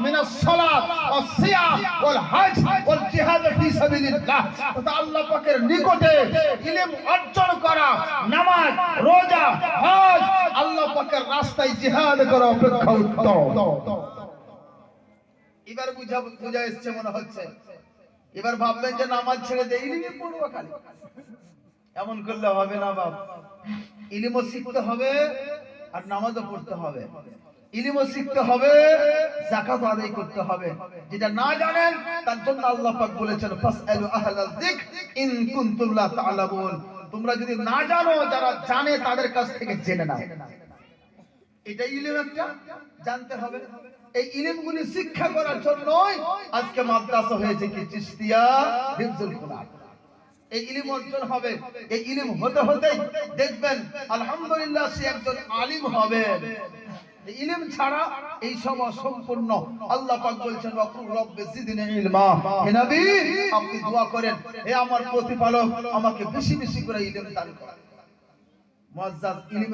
মিনাস সালাত ওয়াস সিয়াম ওয়াল হজ ওয়াল জিহাদ ফি সাবিলিল্লাহ। তো আল্লাহ পাকের নিকটে ইলম অর্জন করা, নামাজ, রোজা, হজ, আল্লাহ পাকের রাস্তায় জিহাদ করা অপেক্ষা উত্তম। এবার বুঝা এসছে মনে হচ্ছে। এবার ভাববেন যে নামাজ ছেড়ে দিয়ে ইলমে পড়বো খালি, এমন করলে হবে না বাপ। ইলমও শিখতে হবে আর নামাজও পড়তে হবে। ইলমও শিখতে হবে, যাকাত আদায় করতে হবে। যেটা না জানেন তার জন্য আল্লাহ পাক বলেছেন ফাসআলু আহলাল যিকর ইন কুনতুম লা তা'লামুন। তোমরা যদি না জানো, যারা জানে তাদের কাছ থেকে জেনে নাও। এটা ইলম একটা জানতে হবে। এই ইলমগুলি শিক্ষা করার জন্যই আজকে মাদ্রাসা হয়েছে কি চিশতিয়া হিফজুল কোরআন। এই ইলম অর্জন হবে। এই ইলম হতে হতেই দেখবেন আলহামদুলিল্লাহ সে একজন আলিম হবে। ইলম ছাড়া এই সব অসম্পূর্ণ। আল্লাহ পাক বলছেন ওয়াকুল রব্বি জিদনি ইলমা। হে নবী, আপনি দোয়া করেন, হে আমার প্রতিপালক আমাকে বেশি বেশি করে ইলম দান করুন। মুআজ্জাজ ইলম